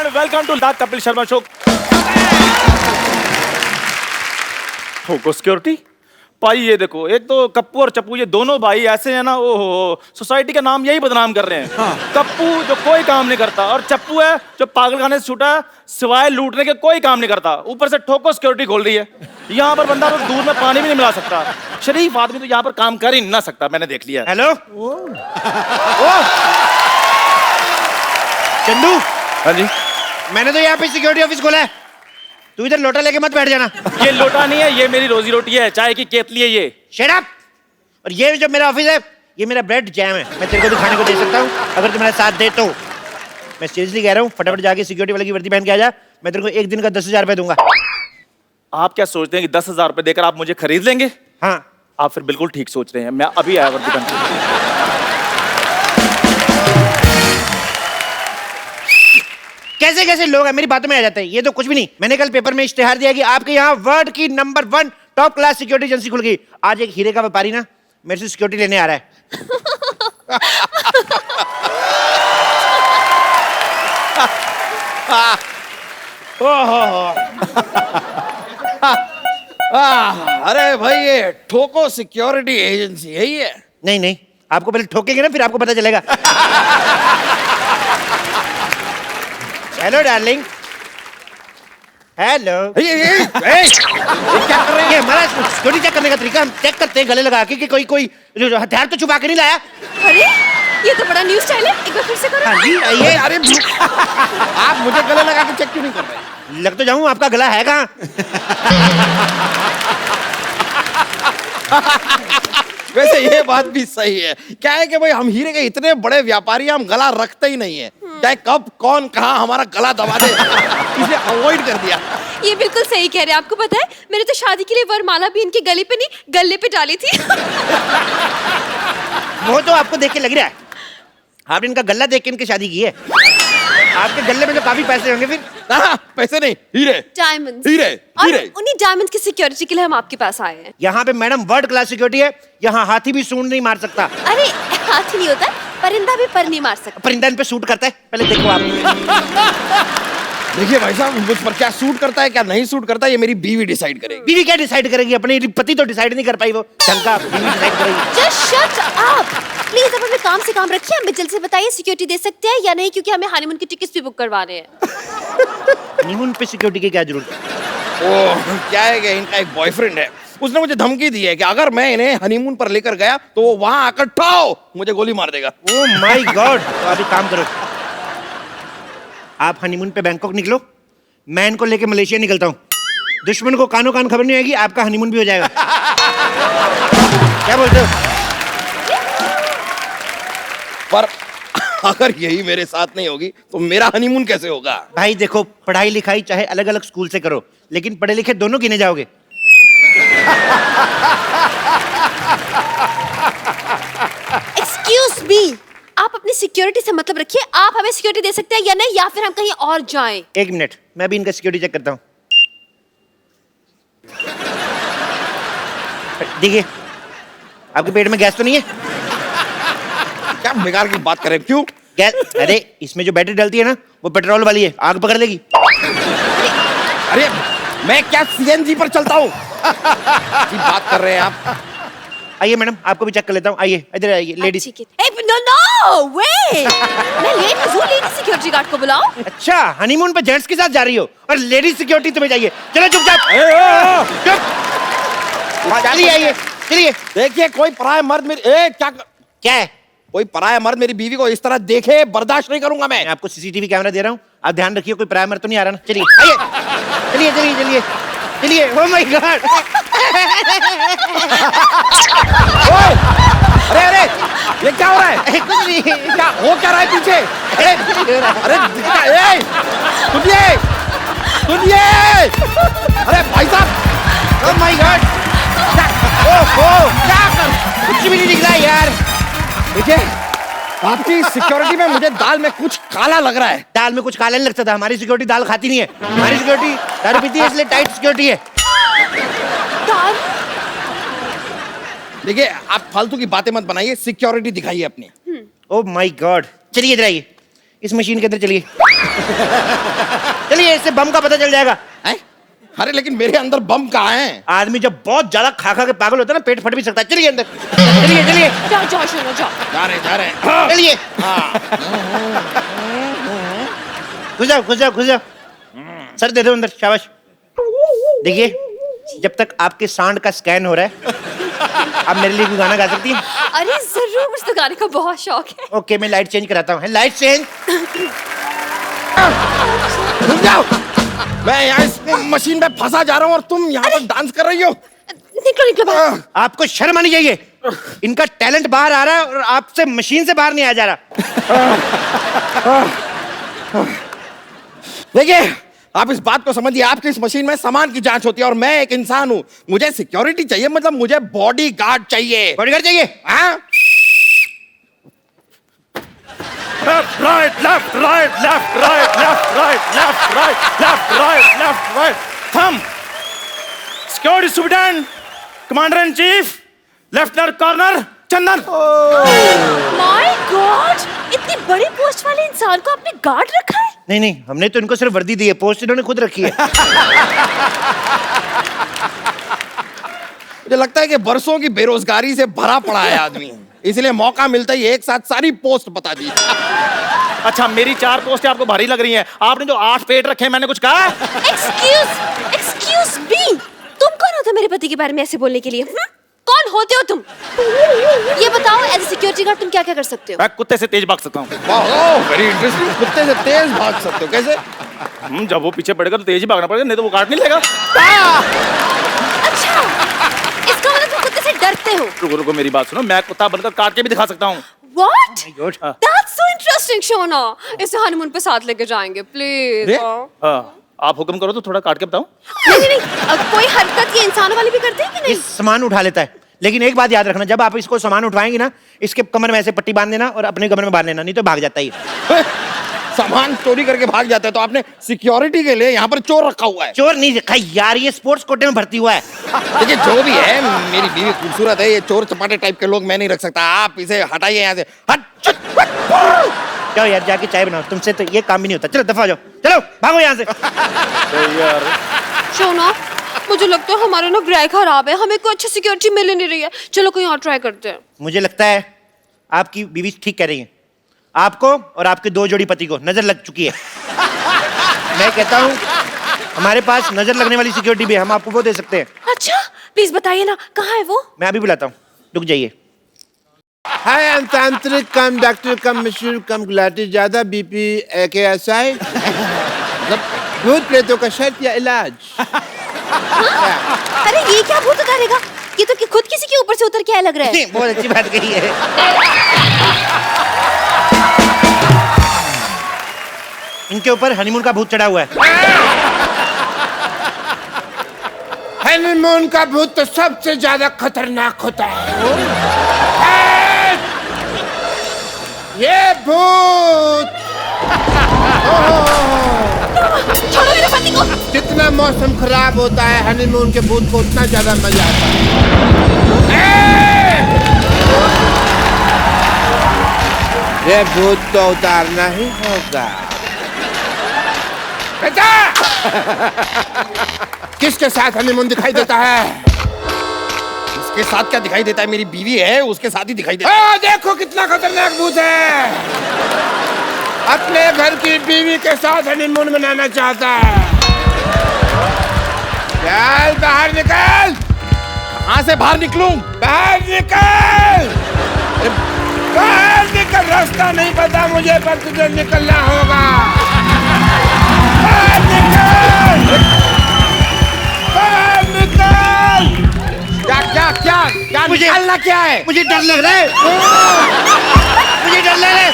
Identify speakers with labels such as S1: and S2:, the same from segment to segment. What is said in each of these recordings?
S1: And welcome to the Kapil Sharma show. ठोको security भाई, ये देखो, एक तो कप्पू और चप्पू, ये दोनों भाई ऐसे हैं ना, ओहो, सोसाइटी का नाम यही बदनाम कर रहे हैं। हाँ। कप्पू जो कोई काम नहीं करता, और चप्पू है जो पागलखाने से छूटा है, सिवाय लूटने के कोई काम नहीं करता। ऊपर से ठोको सिक्योरिटी खोल रही है। यहाँ पर बंदा तो दूध में पानी भी नहीं मिला सकता। शरीफ आदमी तो यहाँ पर काम कर ही नहीं सकता, मैंने देख लिया।
S2: हेलो चंदू।
S1: हाँ जी,
S2: मैंने तो यहाँ पे सिक्योरिटी ऑफिस खोला है, तू इधर लोटा लेके मत बैठ जाना।
S1: ये लोटा नहीं है, ये मेरी रोजी रोटी है, चाय की केतली है ये।
S2: Shut up. और ये जो मेरा ऑफिस है, ये मेरा ब्रेड जैम है, मैं तेरे को भी खाने को दे सकता हूँ अगर तू मेरा साथ दे तो। मैं सीरियसली कह रहा हूँ, फटाफट जाके सिक्योरिटी वाले की वर्दी पहन के आ जा। मैं तेरे को एक दिन का 10,000 रुपए दूंगा।
S1: आप क्या सोचते हैं कि 10,000 रुपए देकर आप मुझे खरीद लेंगे?
S2: हाँ,
S1: आप फिर बिल्कुल ठीक सोच रहे हैं। मैं अभी आया वर्दी पहन के।
S2: कैसे कैसे लोग हैं, मेरी बातों में आ जाते हैं। ये तो कुछ भी नहीं, मैंने कल पेपर में इश्तेहार दिया कि आपके यहाँ वर्ल्ड की number 1 top class security agency खुल गई। आज एक हीरे का व्यापारी ना मेरे से सिक्योरिटी लेने आ रहा है।
S3: अरे भाई, ये ठोको सिक्योरिटी एजेंसी है ये?
S2: नहीं नहीं, आपको पहले ठोकेंगे ना, फिर आपको पता चलेगा। Hello darling. हेलो।
S3: ये क्या कर रहे हैं?
S2: ये हमारा सिक्योरिटी चेक करने का तरीका, हम चेक करते हैं गले लगा के कि कोई हथियार तो छुपा के नहीं लाया।
S4: अरे ये तो बड़ा न्यू स्टाइल है, एक बार फिर से करो।
S2: हाँ जी, आइए।
S3: अरे आप मुझे गले लगा के चेक क्यों नहीं कर रहे?
S2: लग तो जाऊं, आपका गला है कहाँ?
S3: वैसे ये बात भी सही है। क्या है कि भाई, हम हीरे के इतने बड़े व्यापारी, हम गला रखते ही नहीं है। चाहे कब कौन कहाँ हमारा गला दबा दे, इसलिए अवॉइड कर दिया।
S4: ये बिल्कुल सही कह रहे हैं। आपको पता है, मैंने तो शादी के लिए वरमाला भी इनके गले पे नहीं, गले पे डाली थी।
S2: वो तो आपको देख के लग रहा है, आपने इनका गला देख के इनकी शादी की है। आपके गले में तो काफी पैसे होंगे फिर।
S3: पैसे नहीं, हीरे।
S4: डायमंड्स।
S3: हीरे,
S4: और
S3: हीरे।
S4: उन्हीं डायमंड्स की सिक्योरिटी के लिए हम आपके पास आए हैं।
S2: यहाँ पे मैडम वर्ल्ड क्लास सिक्योरिटी है, यहाँ हाथी भी सूंड नहीं मार सकता।
S4: अरे हाथी नहीं होता, परिंदा भी पर नहीं मार सकता।
S2: परिंदा इन पे सूट करता है, पहले देखो आप।
S3: देखिए भाई साहब, मुझ पर क्या सूट करता है क्या नहीं सूट करता है, ये मेरी बीवी डिसाइड करेगी।
S2: बीवी क्या डिसाइड करेगी? अपने पति तो डिसाइड नहीं कर पाई, वो ढंग का बीवी डिसाइड करेगी।
S4: Just shut up please. अब हमें काम से काम रखिए, हमें जल्द से बताइए सिक्योरिटी दे सकते हैं या नहीं, क्योंकि हमें हनीमून की टिकट्स भी बुक करवाने हैं।
S2: हनीमून पे सिक्योरिटी की क्या जरूरत है?
S3: ओह, क्या है कि इनका एक बॉयफ्रेंड है, उसने मुझे धमकी दी है कि अगर मैं इन्हें हनीमून पर लेकर गया तो वो वहां आकर ठाओ मुझे गोली मार देगा।
S2: Oh my God. तो अभी काम करो, आप हनीमून पे बैंकॉक निकलो, मैं इनको लेके मलेशिया निकलता हूँ। दुश्मन को कानो कान खबर नहीं आएगी, आपका हनीमून भी हो जाएगा। क्या बोलते हो?
S3: पर अगर यही मेरे साथ नहीं होगी तो मेरा हनीमून कैसे होगा?
S2: भाई देखो, पढ़ाई लिखाई चाहे अलग अलग स्कूल से करो, लेकिन पढ़े लिखे दोनों गिने जाओगे।
S4: एक्सक्यूज मी, आप अपनी सिक्योरिटी से मतलब रखिए। आप हमें सिक्योरिटी दे सकते हैं या नहीं, या फिर हम कहीं और जाएं।
S2: एक मिनट, मैं भी इनका सिक्योरिटी चेक करता हूँ। देखिए, आपके पेट में गैस तो नहीं है?
S3: क्या बेकार की बात करें? क्यों
S2: गैस? अरे इसमें जो बैटरी डलती है ना, वो पेट्रोल वाली है, आग पकड़ लेगी।
S3: अरे मैं क्या सीएनजी पर चलता हूँ? बात कर रहे हैं आप?
S2: आइए मैडम, आपको भी चेक कर लेता हूँ। आइए इधर आइए लेडीज।
S4: नो नो वेट, मैं लेडीज हूँ, लेडीज सिक्योरिटी गार्ड को बुलाओ।
S2: अच्छा, हनीमून पे जेंट्स के साथ जा रही हो और लेडीज सिक्योरिटी तुम्हें चाहिए? चलो चुपचाप चुप। चलिए आइए, चलिए।
S3: देखिए, कोई पराया मर्द मेरी
S2: क्या है?
S3: कोई पराया मर्द मेरी बीवी को इस तरह देखे बर्दाश्त नहीं करूंगा मैं।
S2: मैं आपको सीसीटीवी कैमरा दे रहा हूँ, आप ध्यान रखिए कोई पराया मर्द तो नहीं आ रहा ना। चलिए आइए, चलिए चलिए चलिए चलिए। Oh my God.
S3: अरे अरे, ये क्या हो रहा है?
S2: कुछ नहीं।
S3: क्या हो क्या रहा है पीछे? अरे सुनिए सुनिए। अरे भाई साहब,
S2: ओह माय गॉड। ओह क्या कर, कुछ भी नहीं दिख रहा यार।
S3: देखिए, आपकी सिक्योरिटी में मुझे दाल में कुछ काला लग रहा है।
S2: दाल में कुछ काला नहीं लगता था, हमारी सिक्योरिटी दाल खाती नहीं है। हमारी सिक्योरिटी दारू पीती है, इसलिए टाइट सिक्योरिटी है।
S4: दाल?
S3: देखिए, आप फालतू की बातें मत बनाइए, सिक्योरिटी दिखाइए अपनी।
S2: Oh my God. चलिए इधर आइए, इस मशीन के अंदर चलिए। चलिए, इससे बम का पता चल जाएगा।
S3: हैं? अरे लेकिन मेरे अंदर बम कहाँ है?
S2: आदमी जब बहुत ज्यादा खा खा के पागल होता है ना, पेट फट भी सकता है। चलिए अंदर, चलिए चलिए,
S4: जाओ जाओ शोनो जाओ।
S3: जा रहे
S2: चलिए। घुस जाओ घुस जाओ घुस जाओ। सर दे दो अंदर, शाबाश। देखिए, जब तक आपके सांड का स्कैन हो रहा है, आप मेरे लिए कोई गाना गा सकती हैं?
S4: अरे जरूर, मुझे तो गाने का बहुत शौक है।
S2: ओके, मैं लाइट चेंज कराता हूँ। Light change.
S3: रुक जाओ, मैं यहाँ इस मशीन में फंसा जा रहा हूँ और तुम यहाँ पर डांस कर रही हो।
S4: निकलो निकलो बाहर।
S2: आपको शर्म आनी चाहिए। इनका टैलेंट बाहर आ रहा है और आपसे मशीन से बाहर नहीं आ जा रहा।
S3: देखिए, आप इस बात को समझिए, आपकी इस मशीन में सामान की जांच होती है और मैं एक इंसान हूँ। मुझे सिक्योरिटी चाहिए, मतलब मुझे बॉडी गार्ड चाहिए।
S2: बॉडीगार्ड चाहिए?
S3: हाँ?
S1: Left right left right left right left right left right left right left right. थम security superintendent, commander in chief, lieutenant colonel Chandan.
S4: My god, इतनी बड़ी पोस्ट वाले इंसान को आपने गार्ड रखा है?
S2: नहीं नहीं, हमने तो इनको सिर्फ वर्दी दी है, पोस्ट इन्होंने खुद रखी है।
S3: मुझे लगता है कि बरसों की बेरोजगारी से भरा पड़ा है आदमी, इसलिए मौका मिलता ही एक साथ सारी पोस्ट बता दी।
S1: अच्छा, मेरी 4 पोस्टें आपको भारी लग रही हैं। आपने जो 8 पेट रखे हैं, मैंने कुछ कहा?
S4: एक्सक्यूज मी, तुम कौन होते हो मेरे पति के बारे में ऐसे बोलने के लिए? कौन होते हो तुम? ये बताओ, एज ए सिक्योरिटी गार्ड तुम क्या क्या कर सकते हो?
S1: मैं कुत्ते से तेज भाग सकता हूँ।
S3: Very interesting. कुत्ते से तेज भाग सकते हो? कैसे?
S1: जब वो पीछे पड़ेगा तो तेज ही भागना पड़ेगा, नहीं तो वो काट नहीं लेगा।
S4: अच्छा, इसका मतलब तुम कुत्ते से डरते हो?
S1: रुको रुको, मेरी बात सुनो, मैं कुत्ता बनकर काट के भी दिखा सकता हूँ।
S4: What?
S2: God.
S4: That's so interesting, Shona. इसे हनीमून पे साथ लेके जाएंगे, प्लीज।
S1: हाँ, आप हुक्म करो तो थोड़ा काट के बताऊं।
S4: नहीं नहीं नहीं, कोई हरकत ये इंसानों वाली भी करते हैं कि
S2: ये
S4: नहीं?
S2: सामान उठा लेता है, लेकिन एक बात याद रखना, जब आप इसको सामान उठवाएंगे ना, इसके कमर में ऐसे पट्टी बांध देना और अपने कमर में बांध लेना, नहीं तो भाग जाता है ये।
S3: सामान चोरी करके भाग जाते हैं, तो आपने सिक्योरिटी के लिए यहाँ पर चोर रखा हुआ है?
S2: चोर नहीं रखा यार, ये स्पोर्ट्स कोटे में भर्ती हुआ है।
S3: देखिए, जो भी है, मेरी बीवी खूबसूरत है, ये चोर चपाटे टाइप के लोग मैं नहीं रख सकता। आप इसे हटाइए यहाँ से। हट।
S2: जाओ यार, जाके चाय बनाओ, तुमसे तो ये काम भी नहीं होता। चलो दफा जाओ, चलो भागो यहाँ से।
S1: यार,
S4: शोना, मुझे लगता है हमारे ना ग्रह खराब है, हमें कोई अच्छी सिक्योरिटी मिल नहीं रही है। चलो कहीं और ट्राई करते हैं।
S2: मुझे लगता है आपकी बीवी ठीक कह रही है। आपको और आपके 2 जोड़ी पति को नजर लग चुकी है। मैं कहता हूँ हमारे पास नजर लगने वाली सिक्योरिटी भी है, हम आपको वो दे सकते हैं।
S4: अच्छा, प्लीज बताइए ना, कहाँ है वो?
S2: मैं अभी बुलाता हूँ, रुक जाइए।
S5: हाय अंतांतरिक कम डॉक्टर कम मशहूर कम गुलाटी ज्यादा बीपी AKSI मतलब भूत प्रेतों का शर्त या इलाज।
S4: अरे ये क्या भूत उतारेगा? ये तो खुद किसी के ऊपर से उतर के आया लग रहा है।
S2: बहुत अच्छी बात कही है। इनके ऊपर हनीमून का भूत चढ़ा हुआ है।
S5: हनीमून का भूत तो सबसे ज्यादा खतरनाक होता है। ये भूत
S4: छोड़ो मेरे पति को।
S5: जितना मौसम खराब होता है, हनीमून के भूत को उतना ज्यादा मजा आता है। ये भूत तो उतारना ही होगा। बेटा, किसके साथ हनीमून दिखाई देता है?
S3: इसके साथ क्या दिखाई देता है? मेरी बीवी है, उसके साथ ही दिखाई देता है।
S5: देखो कितना खतरनाक भूत है। अपने घर की बीवी के साथ हनीमून मनाना चाहता है। चल बाहर निकल।
S3: कहाँ से बाहर निकलूं?
S5: बाहर निकल। बाहर निकल, रास्ता नहीं पता मुझे, पर तुझे निकलना होगा। बाहर निकल। बाहर निकल।
S3: क्या क्या क्या क्या निकालना क्या है?
S2: मुझे डर लग रहा है। मुझे डर लग रहा है।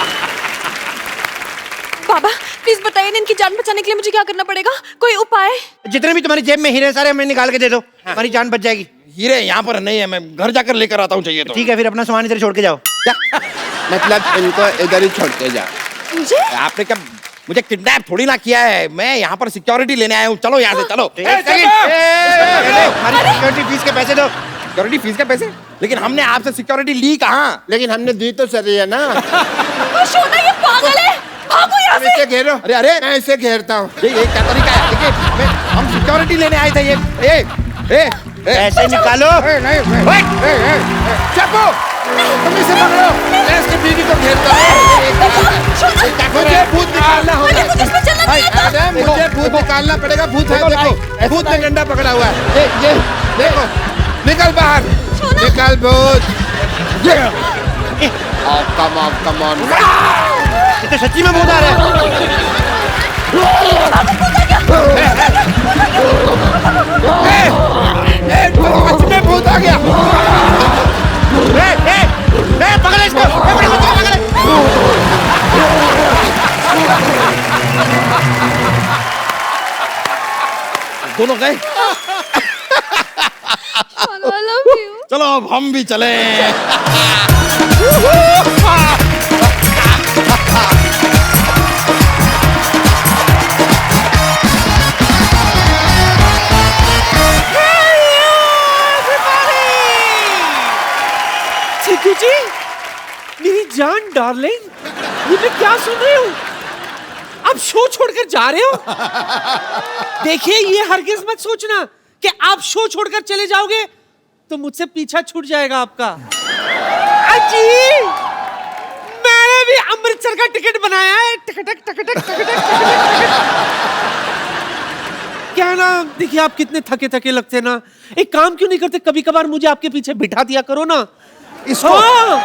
S4: बाबा प्लीज बताइए ना, इनकी जान बचाने के लिए मुझे क्या करना पड़ेगा? कोई उपाय?
S2: जितने भी तुम्हारी जेब में हीरे हैं, सारे हमें निकाल के दे दो, हमारी जान बच जाएगी।
S3: हीरे यहाँ पर नहीं है, मैं घर जाकर लेकर आता हूँ, चाहिए तो।
S2: ठीक है, फिर अपना सामान इधर छोड़ के जाओ।
S5: मतलब इनको इधर ही छोड़ के जा।
S4: मुझे?
S3: आपने क्या मुझे किडनैप थोड़ी ना किया है, मैं यहाँ पर सिक्योरिटी लेने आया हूँ। चलो यहाँ से, चलो।
S2: हमारी सिक्योरिटी फीस के पैसे दो।
S3: सिक्योरिटी फीस के पैसे? लेकिन हमने आपसे सिक्योरिटी ली कहाँ?
S5: लेकिन हमने दी तो सही है ना।
S4: शोना ये पागल है, भागो यहाँ से।
S5: घेरो।
S3: अरे, अरे।
S5: मैं इसे घेरता हूँ।
S3: ये क्या तरीका है? देखिए, हम सिक्योरिटी लेने आए थे। ए,
S2: ऐसे निकालो।
S3: नहीं, चप्पू, तुम इसे पकड़ो। मैं इसकी बीवी को घेरता हूँ।
S5: मुझे भूत निकालना होगा।
S4: मुझे इसमें चलना नहीं आता।
S5: मैडम, मुझे भूत निकालना पड़ेगा। भूत है, देखो। भूत ने डंडा पकड़ा हुआ है। ये देखो, निकल बाहर। निकल भूत। Come on.
S2: ये तो सच्ची में भूत आ रहा है।
S5: सच में भूत आ गया।
S2: पकड़ इसको, पकड़।
S3: दोनों गए।
S4: I love you.
S3: चलो अब हम भी चले।
S6: चिकू जी, मेरी जान डार्लिंग, ये मैं क्या सुन रही हूँ? आप शो छोड़कर जा रहे हो? देखिए, ये हरगिज मत सोचना कि आप शो छोड़कर चले जाओगे तो मुझसे पीछा छूट जाएगा आपका। अजी, मैंने भी अमृतसर का टिकट बनाया है। टक। क्या ना, देखिए आप कितने थके थके लगते ना, एक काम क्यों नहीं करते, कभी कभार मुझे आपके पीछे बिठा दिया करो ना। हाँ,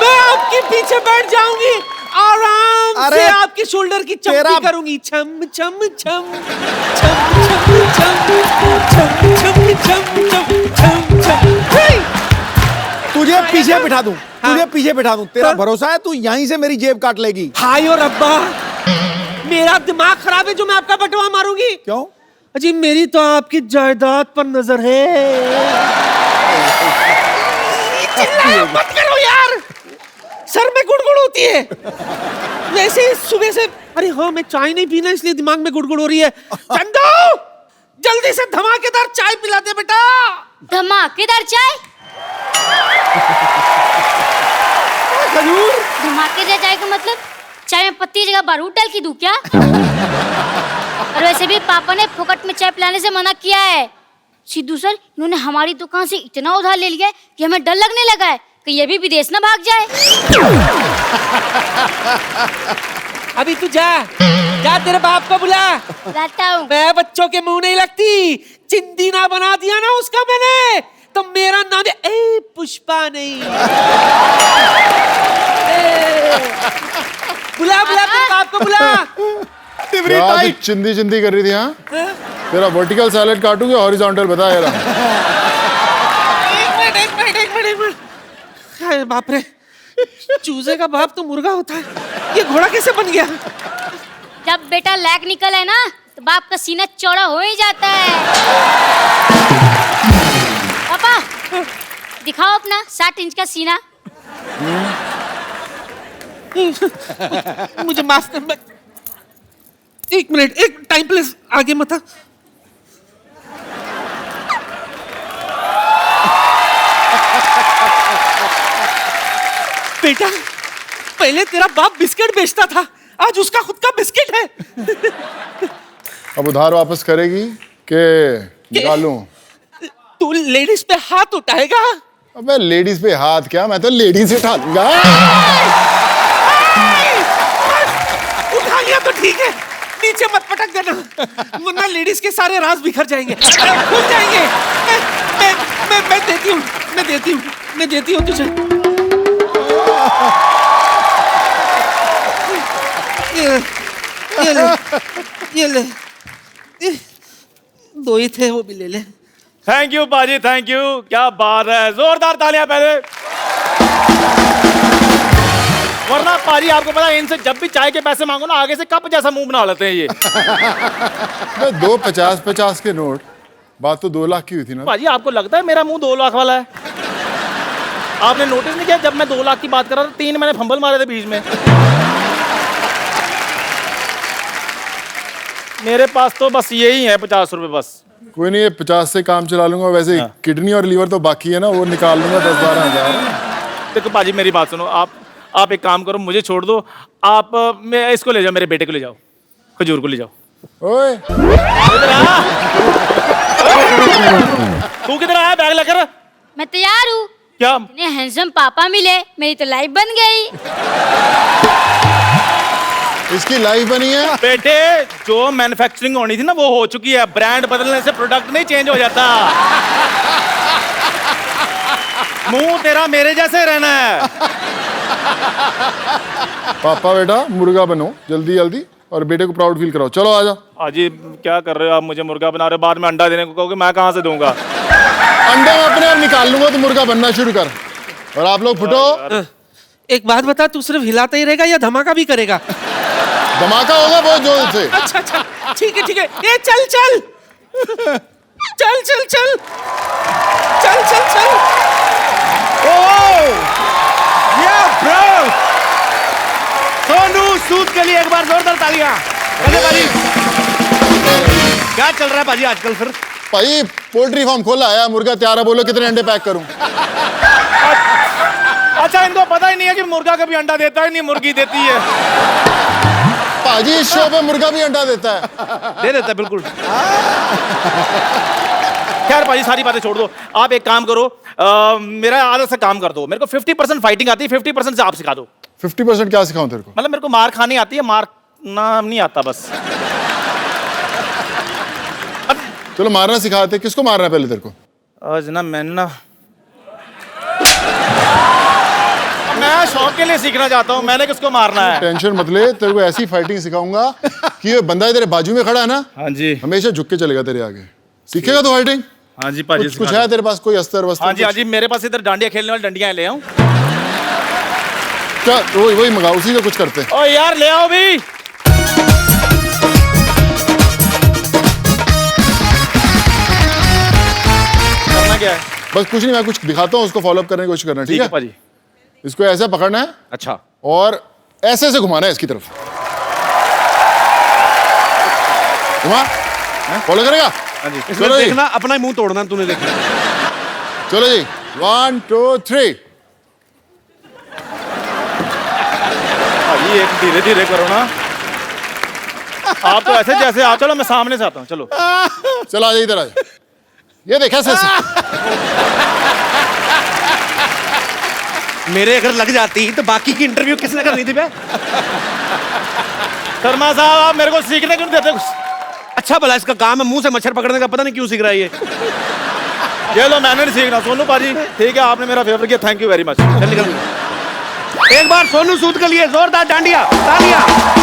S6: मैं आपके पीछे बैठ जाऊंगी, आराम से आपके शोल्डर की चम्पी करूंगी। छम छम छम छम छम छम छम छम छम छम।
S3: तुझे पीछे बिठा दूं। तेरा भरोसा है? तू यहीं से मेरी जेब काट लेगी।
S6: हाय और अब्बा, मेरा दिमाग खराब है जो मैं आपका बटवा मारूंगी।
S3: क्यों?
S6: अजी, मेरी तो आपकी जायदाद पर नजर है। चिल्लाया मत करो यार, सर में गुड़गुड़ होती है। वैसे ही सुबह से, अरे हाँ, मैं चाय नहीं पीना इसलिए दिमाग में गुड़गुड़ हो रही है। चंदू, जल्दी से धमाकेदार चाय पिला दे बेटा।
S4: धमाकेदार चाय?
S6: खजूर।
S4: धमाकेदार चाय का मतलब चाय में पत्ती की जगह बारूद डाल के दूं क्या? और वैसे भी पापा ने फोकट में चाय पिलाने से मना किया है। सिद्धू सर, इन्होंने हमारी दुकान से इतना उधार ले लिया है कि हमें डर लगने लगा है कि ये भी विदेश ना भाग जाए।
S6: अभी तू जा, तेरे बाप को बुला।
S4: लाता हूँ।
S6: मैं बच्चों के मुंह नहीं लगती, चिंदी ना बना दिया ना उसका मैंने, तो मेरा नाम है पुष्पा नहीं। बुला तेरे बाप को बुला।
S7: क्या तू चिंदी कर रही थी? हाँ, तेरा वर्टिकल सैलेड काटूंगे, हॉरिजॉन्टल बता यार।
S6: एक मिनट। अरे बाप रे, चूजे का बाप तो मुर्गा होता है, ये घोड़ा कैसे बन गया?
S4: जब बेटा लैग निकल है ना, तो बाप का सीना चौड़ा हो ही जाता है। पापा, दिखाओ अपना 60 इंच का सीना।
S6: मुझे माफ कर, एक मिनट, एक टाइम प्लीज, आगे मत आ। बेटा, पहले तेरा बाप बिस्किट बेचता था, आज उसका खुद का बिस्किट है।
S7: अब उधार वापस करेगी के निकालूं?
S6: तू लेडीज पे हाथ उठाएगा?
S7: अबे लेडीज पे हाथ क्या, मैं तो लेडीज से उठा दूंगा।
S6: उठा लिया तो ठीक है, नीचे मत पटक देना, वरना लेडीज के सारे राज बिखर जाएंगे, खुल जाएंगे। मैं देती हूँ तुझे। ये ले, दो ही थे, वो भी ले ले।
S1: थैंक यू बाजी, थैंक यू। क्या बात है, जोरदार तालियां पहले। वरना पाजी, आपको पता है, इनसे जब भी चाय के पैसे मांगो ना, आगे से कप जैसा मुंह बना लेते हैं ये।
S7: दो 50-50 के नोट, बात तो 2 लाख की हुई थी ना।
S1: पाजी, आपको लगता है मेरा मुंह 2 लाख वाला है? आपने नोटिस नहीं किया, जब मैं 2 लाख की बात कर रहा था, 3 मैंने फंबल मारे थे बीच में। मेरे पास तो बस यही है 50 रुपए बस।
S7: कोई नहीं, ये 50 से काम चला लूंगा। वैसे किडनी और लीवर तो बाकी है ना, वो निकाल लूंगा 10-12 हजार।
S1: देखो पाजी, मेरी बात सुनो, आप एक काम करो, मुझे छोड़ दो। आप मैं इसको ले जाओ, मेरे बेटे को ले जाओ, खजूर को ले जाओ।
S7: ओए
S1: इधर आ। तू किधर आया बैग लेकर?
S4: मैं तैयार हूँ।
S1: क्या?
S4: इतने हैंडसम पापा मिले, मेरी तो लाइफ बन गई।
S7: इसकी लाइफ बनी है।
S1: बेटे, जो मैन्युफैक्चरिंग होनी थी ना वो हो चुकी है। ब्रांड बदलने से प्रोडक्ट नहीं चेंज हो जाता। मुंह तेरा मेरे जैसे रहना है।
S7: पापा बेटा मुर्गा बनो जल्दी जल्दी और बेटे को प्राउड फील कराओ। चलो आजा।
S1: अजी क्या कर रहे हो आप? मुझे मुर्गा बना रहे हो, बाद में अंडा देने को कहोगे, मैं कहाँ से दूंगा?
S7: अंडे में अपने आप निकाल लूंगा, तो मुर्गा बनना शुरू कर। और आप लोग फुटो।
S6: एक बात बता, तू सिर्फ हिलाता ही रहेगा या धमाका भी करेगा?
S7: धमाका होगा बहुत जोर से।
S6: अच्छा अच्छा, ठीक है ठीक है। ए चल चल चल चल चल चल चल चल।
S2: ब्रो, सोनू सूद के लिए एक बार जोरदार तालियां। अरे भाई, क्या चल रहा है भाजी आजकल फिर?
S7: भाई पोल्ट्री फार्म खोला है, मुर्गा तैयार है, बोलो कितने अंडे पैक करूं?
S1: अच्छा, इनको पता ही नहीं है कि मुर्गा कभी अंडा देता है, नहीं मुर्गी देती है।
S7: पाजी इस शो पे मुर्गा भी अंडा देता है।
S2: दे देता है बिल्कुल।
S1: खैर भाई, सारी बातें छोड़ दो। आप एक काम करो, मेरा आदत से काम कर दो। मेरे को 50% फाइटिंग आती है, 50% से आप सिखा दो।
S7: 50% क्या सिखाऊं तेरे को?
S1: मतलब मेरे को मार खानी आती है, मारना नहीं आता बस।
S7: चलो मारना सिखाते। किसको मारना है पहले तेरे को?
S1: आज ना मैंने ना, मैं शौक के लिए सीखना चाहता हूँ, मैंने किसको मारना है।
S7: टेंशन मत ले, तेरे को ऐसी फाइटिंग सिखाऊंगा कि ये बंदा तेरे बाजू में खड़ा है ना,
S1: हाँ जी,
S7: हमेशा झुक के चलेगा तेरे आगे। सीखेगा तो फाइटिंग?
S1: हाँ जी पाजी,
S7: कुछ है तेरे पास? कोई अस्तर वस्तर?
S1: हाँ जी हाँ जी, मेरे पास इधर डांडिया खेलने वाली डंडियां ले आऊं
S7: क्या? वही मंगाओ, उसी से कुछ करते हैं।
S1: ओ यार ले आओ भी। करना क्या है?
S7: बस कुछ नहीं, मैं कुछ दिखाता हूँ, उसको फॉलो अप करने की कोशिश करना। ठीक है
S1: पाजी।
S7: इसको ऐसे पकड़ना है।
S2: अच्छा।
S7: और ऐसे ऐसे घुमाना है इसकी तरफ। घुमा, फॉलो करेगा?
S1: हाँ जी।
S2: इसमें
S7: चलो जी।
S2: देखना, अपना ही मुंह तोड़ना तूने, देखना।
S7: चलो जी, 1 2 3।
S1: भाई एक धीरे धीरे करो ना, आप तो ऐसे जैसे आप। चलो मैं सामने से आता हूँ, चलो।
S7: चलो आ जाइए, इधर आ जाइए। ये देखा ऐसे।
S2: मेरे अगर लग जाती तो बाकी की इंटरव्यू किसने करनी थी बे?
S1: शर्मा साहब, आप मेरे को सीखने क्यों देते?
S2: अच्छा भला इसका काम है मुंह से मच्छर पकड़ने का, पता नहीं क्यों सीख रहा है ये।
S1: ये लो, मैंने नहीं सीखना। सोनू पाजी ठीक है, आपने मेरा फेवर किया, थैंक यू वेरी मच।
S2: चल निकल। एक बार सोनू सूद के लिए जोरदार डांडिया, तालियां।